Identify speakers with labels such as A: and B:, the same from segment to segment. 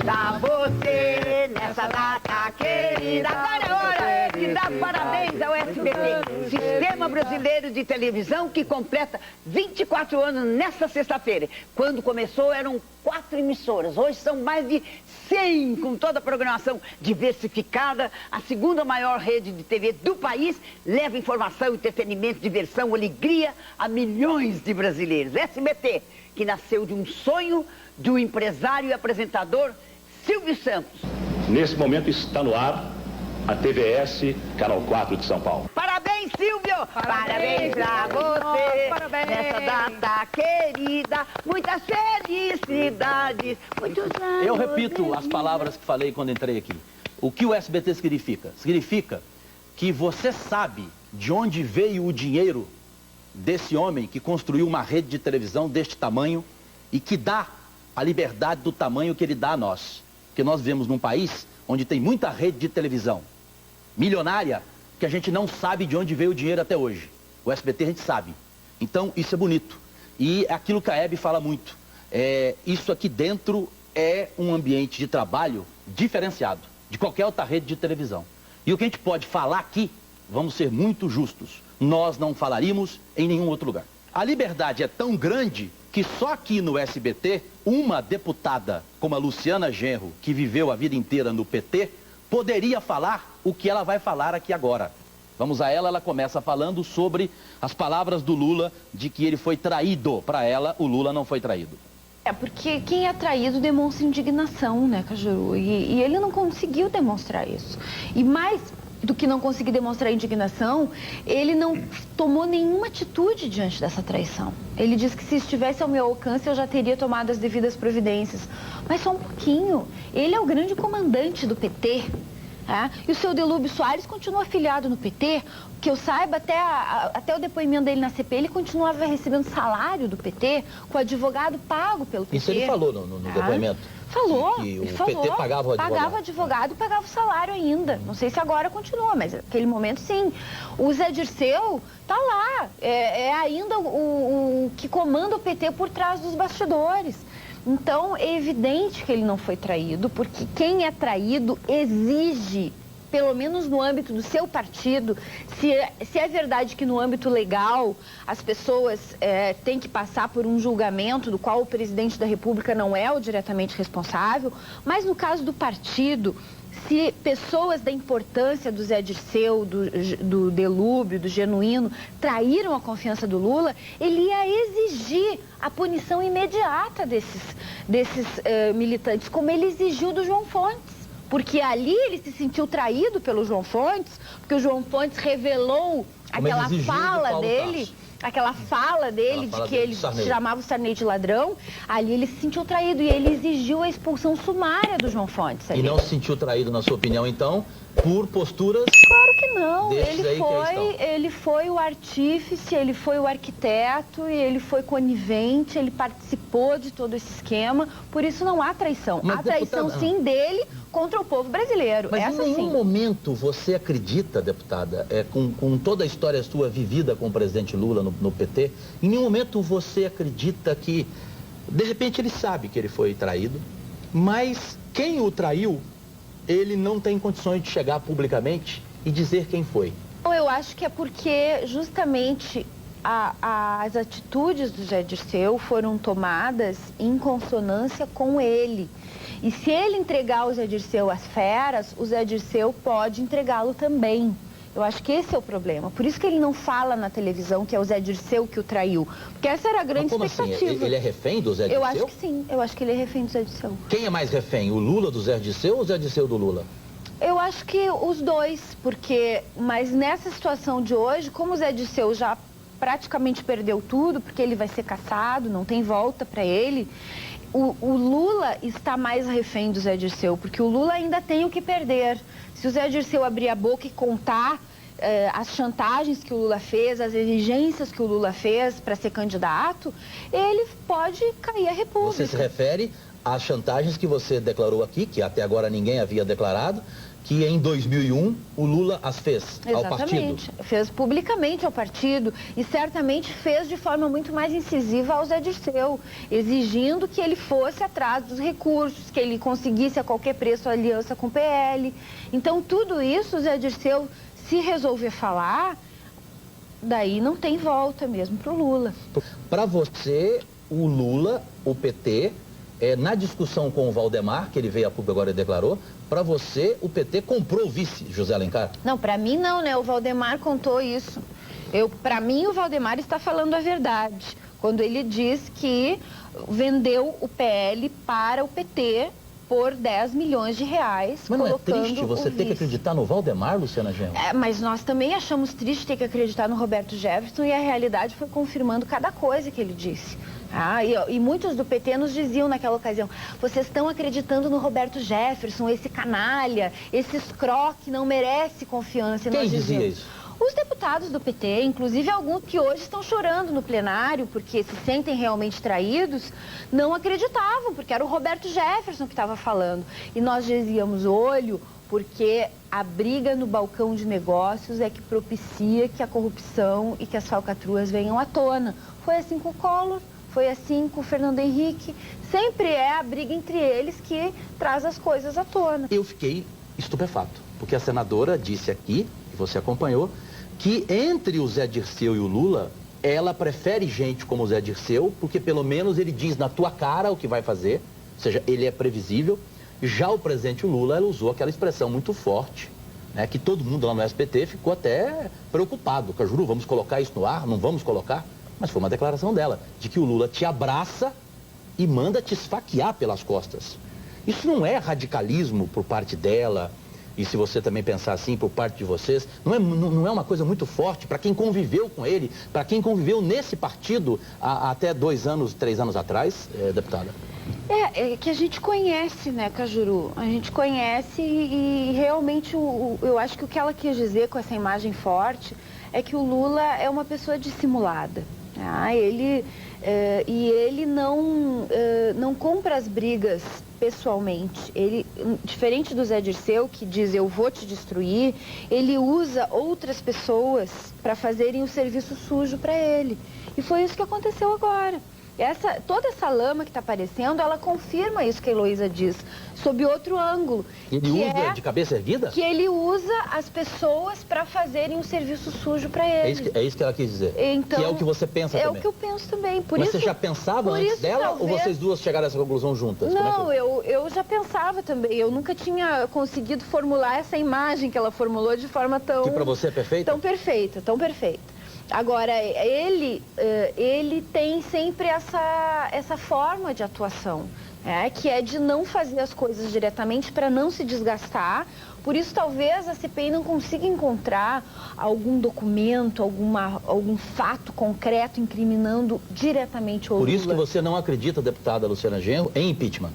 A: a você nessa data querida. Agora é hora de dar parabéns ao SBT, Sistema Brasileiro de Televisão, que completa 24 anos nesta sexta-feira. Quando começou eram 4 emissoras, hoje são mais de 100, com toda a programação diversificada. A segunda maior rede de TV do país leva informação, entretenimento, diversão, alegria a milhões de brasileiros. SBT, que nasceu de um sonho de um empresário e apresentador, Silvio Santos.
B: Nesse momento está no ar a TVS, Canal 4 de São Paulo.
A: Parabéns, Silvio! Parabéns pra você!
C: Parabéns.
A: Nessa data querida, muitas felicidades, muitos anos.
D: Eu repito as palavras que falei quando entrei aqui. O que o SBT significa? Significa que você sabe de onde veio o dinheiro desse homem que construiu uma rede de televisão deste tamanho e que dá a liberdade do tamanho que ele dá a nós. Porque nós vivemos num país onde tem muita rede de televisão milionária que a gente não sabe de onde veio o dinheiro até hoje. O SBT a gente sabe. Então isso é bonito. E é aquilo que a Hebe fala muito. Isso aqui dentro é um ambiente de trabalho diferenciado de qualquer outra rede de televisão. E o que a gente pode falar aqui, vamos ser muito justos, nós não falaríamos em nenhum outro lugar. A liberdade é tão grande que só aqui no SBT, uma deputada como a Luciana Genro, que viveu a vida inteira no PT, poderia falar o que ela vai falar aqui agora. Vamos a ela, ela começa falando sobre as palavras do Lula de que ele foi traído. Para ela, o Lula não foi traído.
C: Porque quem é traído demonstra indignação, né, Cajuru? E ele não conseguiu demonstrar isso. E mais do que não conseguir demonstrar indignação, ele não tomou nenhuma atitude diante dessa traição. Ele disse que se estivesse ao meu alcance eu já teria tomado as devidas providências. Mas só um pouquinho. Ele é o grande comandante do PT. E o seu Delúbio Soares continua afiliado no PT, que eu saiba, até o depoimento dele na CPI, ele continuava recebendo salário do PT, com advogado pago pelo PT.
D: Isso ele falou no depoimento?
C: Falou,
D: que
C: ele
D: o
C: falou,
D: PT pagava o advogado.
C: Pagava o advogado e pagava o salário ainda. Não sei se agora continua, mas naquele momento sim. O Zé Dirceu tá lá, é ainda o que comanda o PT por trás dos bastidores. Então, é evidente que ele não foi traído, porque quem é traído exige, pelo menos no âmbito do seu partido, se é verdade que no âmbito legal as pessoas têm que passar por um julgamento do qual o presidente da República não é o diretamente responsável, mas no caso do partido, se pessoas da importância do Zé Dirceu, do Delúbio, do Genuíno, traíram a confiança do Lula, ele ia exigir a punição imediata desses militantes, como ele exigiu do João Fontes. Porque ali ele se sentiu traído pelo João Fontes, porque o João Fontes revelou aquela fala dele... Aquela fala dele de que ele chamava o Sarney de ladrão, ali ele se sentiu traído e ele exigiu a expulsão sumária do João Fontes.
D: E não se sentiu traído, na sua opinião, então, por posturas...
C: Claro que não. Ele foi o artífice, ele foi o arquiteto, e ele foi conivente, ele participou de todo esse esquema, por isso não há traição. Há traição, sim, dele contra o povo brasileiro.
D: Mas em nenhum momento você acredita, deputada, com toda a história sua vivida com o presidente Lula no PT, em nenhum momento você acredita que, de repente, ele sabe que ele foi traído, mas quem o traiu, ele não tem condições de chegar publicamente e dizer quem foi?
C: Eu acho que é porque, justamente, as atitudes do Zé Dirceu foram tomadas em consonância com ele. E se ele entregar o Zé Dirceu às feras, o Zé Dirceu pode entregá-lo também. Eu acho que esse é o problema. Por isso que ele não fala na televisão que é o Zé Dirceu que o traiu. Porque essa era a grande expectativa.
D: Assim? Ele é refém do Zé Dirceu?
C: Eu acho que sim. Eu acho que ele é refém do Zé Dirceu.
D: Quem é mais refém? O Lula do Zé Dirceu ou o Zé Dirceu do Lula?
C: Eu acho que os dois, mas nessa situação de hoje, como o Zé Dirceu já praticamente perdeu tudo, porque ele vai ser cassado, não tem volta para ele, o Lula está mais refém do Zé Dirceu, porque o Lula ainda tem o que perder. Se o Zé Dirceu abrir a boca e contar as chantagens que o Lula fez, as exigências que o Lula fez para ser candidato, ele pode cair a República.
D: Você se refere às chantagens que você declarou aqui, que até agora ninguém havia declarado, que em 2001 o Lula as fez ao partido.
C: Exatamente, fez publicamente ao partido e certamente fez de forma muito mais incisiva ao Zé Dirceu, exigindo que ele fosse atrás dos recursos, que ele conseguisse a qualquer preço a aliança com o PL. Então tudo isso o Zé Dirceu, se resolver falar, daí não tem volta mesmo para o Lula.
D: Para você, o Lula, o PT, na discussão com o Valdemar, que ele veio a público agora e declarou, para você, o PT comprou o vice, José Alencar?
C: Não, para mim não, né? O Valdemar contou isso. Para mim, o Valdemar está falando a verdade, quando ele diz que vendeu o PL para o PT por 10 milhões de reais,
D: mas não
C: colocando
D: é triste você ter que acreditar no Valdemar, Luciana Genro?
C: Mas nós também achamos triste ter que acreditar no Roberto Jefferson e a realidade foi confirmando cada coisa que ele disse. E muitos do PT nos diziam naquela ocasião, vocês estão acreditando no Roberto Jefferson, esse canalha, esse escroque que não merece confiança.
D: Quem dizia isso?
C: Os deputados do PT, inclusive alguns que hoje estão chorando no plenário porque se sentem realmente traídos, não acreditavam, porque era o Roberto Jefferson que estava falando. E nós dizíamos, olho, porque a briga no balcão de negócios é que propicia que a corrupção e que as falcatruas venham à tona. Foi assim com o Collor, foi assim com o Fernando Henrique. Sempre é a briga entre eles que traz as coisas à tona.
D: Eu fiquei estupefato, porque a senadora disse aqui, que você acompanhou, que entre o Zé Dirceu e o Lula, ela prefere gente como o Zé Dirceu, porque pelo menos ele diz na tua cara o que vai fazer, ou seja, ele é previsível. Já o presidente Lula, ela usou aquela expressão muito forte, né, que todo mundo lá no SBT ficou até preocupado. Cajuru, vamos colocar isso no ar? Não vamos colocar? Mas foi uma declaração dela, de que o Lula te abraça e manda te esfaquear pelas costas. Isso não é radicalismo por parte dela, e se você também pensar assim, por parte de vocês, não é uma coisa muito forte para quem conviveu com ele, para quem conviveu nesse partido até 2 anos, 3 anos atrás, deputada?
C: É que a gente conhece, né, Cajuru? A gente conhece e realmente eu acho que o que ela quis dizer com essa imagem forte é que o Lula é uma pessoa dissimulada. Ele não compra as brigas pessoalmente. Ele, diferente do Zé Dirceu, que diz eu vou te destruir, ele usa outras pessoas para fazerem o serviço sujo para ele. E foi isso que aconteceu agora. Toda essa lama que está aparecendo, ela confirma isso que a Heloísa diz, sob outro ângulo.
D: Ele usa de cabeça erguida?
C: Que ele usa as pessoas para fazerem um serviço sujo para ele.
D: É isso que ela quis dizer.
C: Então,
D: que é o que você pensa também.
C: É o que eu penso também.
D: Mas você já pensava antes dela ou vocês duas chegaram a essa conclusão juntas?
C: Não, eu já pensava também. Eu nunca tinha conseguido formular essa imagem que ela formulou de forma tão...
D: Que para você é perfeita?
C: Tão perfeita, tão perfeita. Agora, ele tem sempre essa forma de atuação, que é de não fazer as coisas diretamente para não se desgastar. Por isso, talvez a CPI não consiga encontrar algum documento, algum fato concreto incriminando diretamente o Lula.
D: Por isso que você não acredita, deputada Luciana Genro, em impeachment?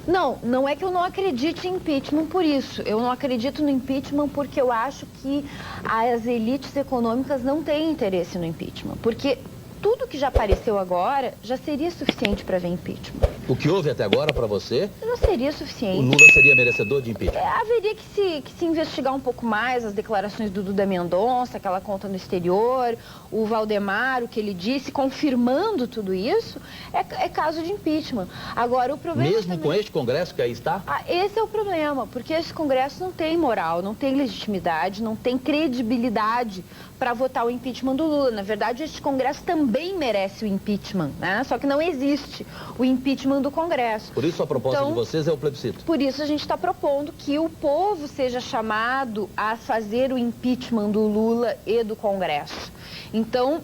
C: Não é que eu não acredite em impeachment por isso. Eu não acredito no impeachment porque eu acho que as elites econômicas não têm interesse no impeachment. Porque tudo que já apareceu agora já seria suficiente para ver impeachment.
D: O que houve até agora para você?
C: Não seria suficiente.
D: O Lula seria merecedor de impeachment?
C: Haveria que se investigar um pouco mais as declarações do Duda Mendonça, aquela conta no exterior, o Valdemar, o que ele disse, confirmando tudo isso, é caso de impeachment. Agora, o problema
D: mesmo
C: também...
D: com este Congresso que aí está?
C: Esse é o problema, porque esse Congresso não tem moral, não tem legitimidade, não tem credibilidade para votar o impeachment do Lula. Na verdade, este Congresso também merece o impeachment, né? Só que não existe o impeachment do Congresso.
D: Por isso a proposta de vocês é o plebiscito?
C: Por isso a gente está propondo que o povo seja chamado a fazer o impeachment do Lula e do Congresso. Então,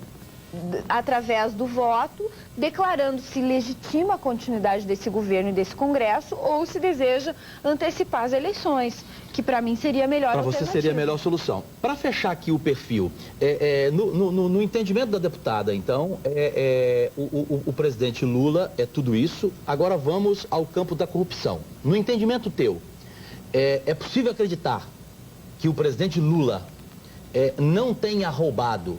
C: através do voto, declarando se legitima a continuidade desse governo e desse Congresso ou se deseja antecipar as eleições, que para mim seria a melhor alternativa.
D: Para você seria a melhor solução. Para fechar aqui o perfil, no entendimento da deputada, então, o presidente Lula é tudo isso. Agora vamos ao campo da corrupção. No entendimento teu, é possível acreditar que o presidente Lula não tenha roubado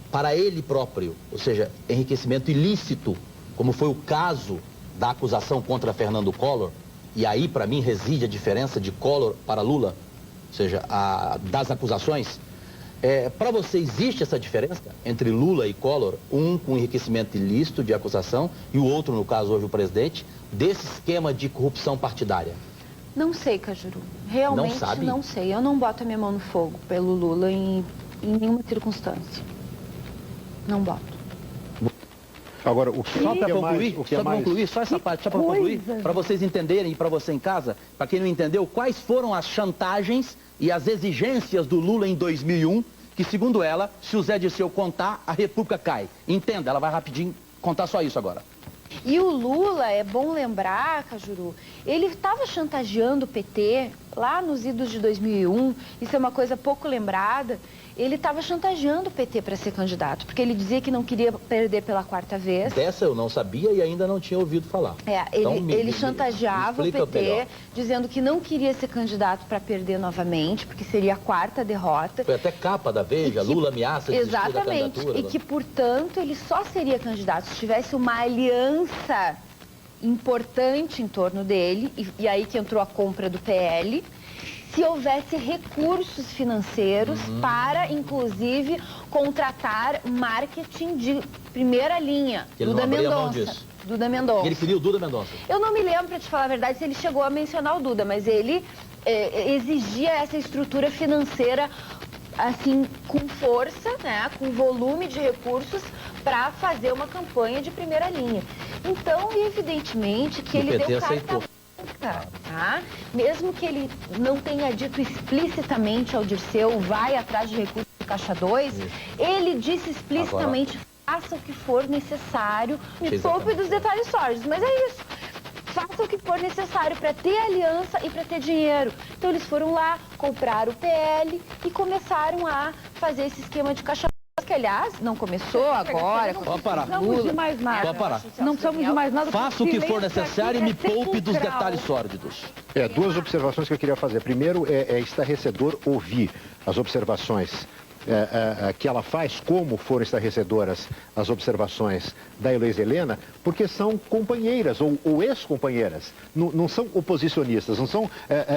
D: para ele próprio, ou seja, enriquecimento ilícito, como foi o caso da acusação contra Fernando Collor, e aí para mim reside a diferença de Collor para Lula, ou seja, das acusações. Para você existe essa diferença entre Lula e Collor, um com enriquecimento ilícito de acusação e o outro, no caso hoje o presidente, desse esquema de corrupção partidária?
C: Não sei, Cajuru. Realmente
D: não sabe?
C: Não sei. Eu não boto a minha mão no fogo pelo Lula em nenhuma circunstância. Não boto.
E: Agora, o que
D: só para
E: concluir,
D: concluir, só essa parte, só para concluir, para vocês entenderem e para você em casa, para quem não entendeu, quais foram as chantagens e as exigências do Lula em 2001, que segundo ela, se o Zé Dirceu contar, a República cai. Entenda, ela vai rapidinho contar só isso agora.
C: E o Lula, é bom lembrar, Cajuru, ele estava chantageando o PT lá nos idos de 2001, isso é uma coisa pouco lembrada. Ele estava chantageando o PT para ser candidato, porque ele dizia que não queria perder pela 4ª vez. Dessa
D: eu não sabia e ainda não tinha ouvido falar.
C: Ele chantageava o PT, dizendo que não queria ser candidato para perder novamente, porque seria a 4ª derrota.
D: Foi até capa da Veja, Lula ameaça desistir da candidatura.
C: Exatamente, e que, portanto, ele só seria candidato se tivesse uma aliança importante em torno dele, e aí que entrou a compra do PL, se houvesse recursos financeiros para, inclusive, contratar marketing de primeira linha. Duda Mendonça. Duda Mendonça.
D: Ele queria o Duda Mendonça.
C: Eu não me lembro, para te falar a verdade, se ele chegou a mencionar o Duda, mas ele exigia essa estrutura financeira, assim, com força, né, com volume de recursos para fazer uma campanha de primeira linha. Então, evidentemente, que ele deu carta... Tá? Mesmo que ele não tenha dito explicitamente ao Dirceu, vai atrás de recursos do Caixa 2, ele disse explicitamente, faça o que for necessário, me poupe dos detalhes sórdidos, mas é isso. Faça o que for necessário para ter aliança e para ter dinheiro. Então eles foram lá, compraram o PL e começaram a fazer esse esquema de Caixa 2. Que, aliás, não começou agora.
D: Pode parar.
A: Não precisamos de mais nada.
D: Pode parar.
A: Não precisamos de mais nada.
D: Faça o que for necessário e me poupe dos detalhes sórdidos.
E: Duas observações que eu queria fazer. Primeiro, é estarrecedor ouvir as observações que ela faz, como foram estarrecedoras as observações da Heloísa Helena, porque são companheiras ou ex-companheiras, não são oposicionistas, não são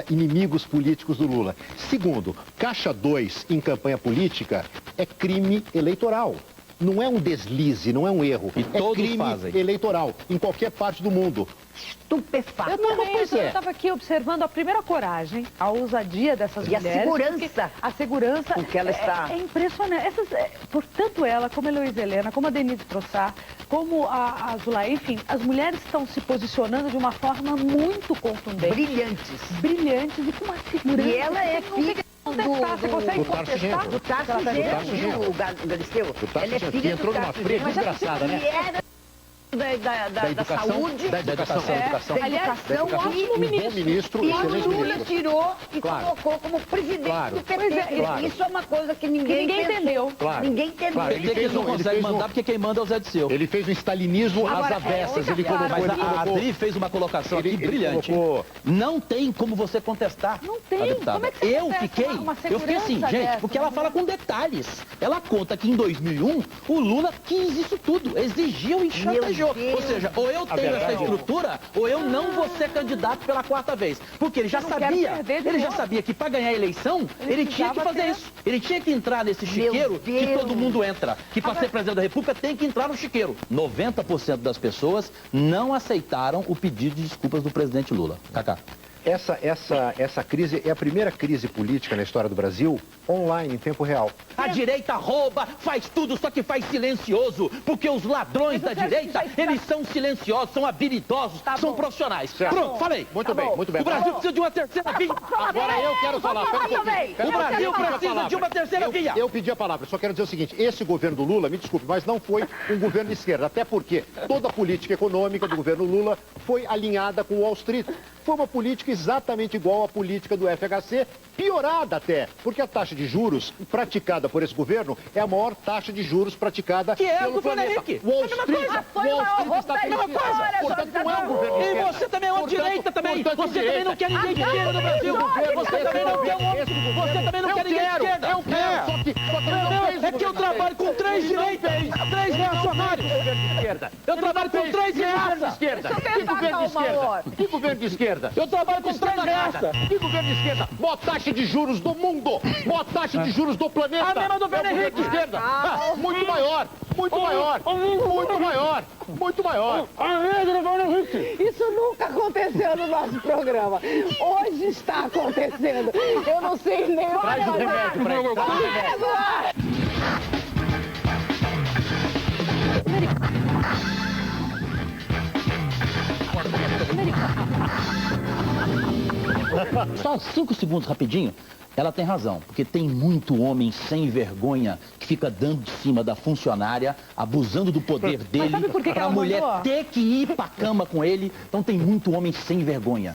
E: inimigos políticos do Lula. Segundo, Caixa 2 em campanha política é crime eleitoral. Não é um deslize, não é um erro.
D: E todos
E: crime
D: fazem.
E: Eleitoral, em qualquer parte do mundo.
A: Estupefato.
F: Eu estava aqui observando a primeira coragem, a ousadia dessas mulheres.
A: E a segurança.
F: A segurança.
A: Com que ela está.
F: É impressionante. Tanto ela, como a Heloísa Helena, como a Denise Prossá, como a Zulay, enfim, as mulheres estão se posicionando de uma forma muito contundente. Brilhantes e com uma segurança.
A: E ela é filha
F: Você consegue contestar?
A: do Tarso Genro, o Galisteu. Ela é filha
E: que entrou
A: do
E: numa
A: Tarso
E: frente
A: Genro.
E: engraçada, né?
A: Da saúde,
E: da educação.
F: Aliás,
A: é um
F: ótimo ministro.
A: E o Lula tirou e colocou como presidente do PT. Isso é uma coisa que ninguém
F: entendeu.
A: Ninguém entendeu.
D: Ele não consegue mandar porque quem manda é o Zé Dirceu.
E: Ele fez um stalinismo às avessas.
D: Mas a Adri fez uma colocação aqui brilhante. Não tem como você contestar.
F: Não tem. Como é que você
D: Eu fiquei assim, gente, porque ela fala com detalhes. Ela conta que em 2001 o Lula quis isso tudo, exigiu e chantageou. Ou seja, ou eu tenho essa estrutura, ou eu não vou ser candidato pela 4ª vez. Porque ele já sabia que para ganhar a eleição, ele tinha que fazer isso. Ele tinha que entrar nesse chiqueiro que todo mundo entra. Que para ser presidente da República tem que entrar no chiqueiro. 90% das pessoas não aceitaram o pedido de desculpas do presidente Lula. Cacá.
E: Essa crise é a primeira crise política na história do Brasil online, em tempo real.
D: A direita rouba, faz tudo, só que faz silencioso, porque os ladrões da direita, eles são silenciosos, são habilidosos, são profissionais. Pronto, falei.
E: Muito bem.
D: O Brasil precisa de uma terceira via.
E: Agora eu quero falar.
D: O Brasil precisa de uma terceira via.
E: Eu pedi a palavra, só quero dizer o seguinte, esse governo do Lula, me desculpe, mas não foi um governo de esquerda, até porque toda a política econômica do governo Lula foi alinhada com Wall Street. Foi uma política exatamente igual à política do FHC, piorada até, porque a taxa de juros praticada por esse governo é a maior taxa de juros praticada pelo planeta. Wall Street está crescendo. Portanto, não é um governo de esquerda.
D: E você também é uma direita também. Você também não quer ninguém de esquerda no Brasil. Você também não quer ninguém de esquerda.
E: Eu quero. Só que
D: é que eu trabalho com 3 direitas, 3 reacionários.
E: Eu trabalho com 3
D: de raça.
E: esquerda. Que governo de esquerda? Que governo de esquerda? Eu trabalho com graça. Que governo de esquerda? Maior taxa de juros do mundo. Maior taxa de juros do planeta. A mesma do governo de esquerda. Muito maior. Muito maior. Muito maior. Muito maior.
G: Isso nunca aconteceu no nosso programa. Hoje está acontecendo. Eu não sei nem o que
E: Traz o remédio pra ele. Traz o remédio.
D: Só 5 segundos rapidinho. Ela tem razão, porque tem muito homem sem vergonha que fica dando de cima da funcionária, abusando do poder dele,
F: sabe por que
D: pra
F: ela
D: mulher
F: mandou?
D: ter que ir pra cama com ele. Então tem muito homem sem vergonha.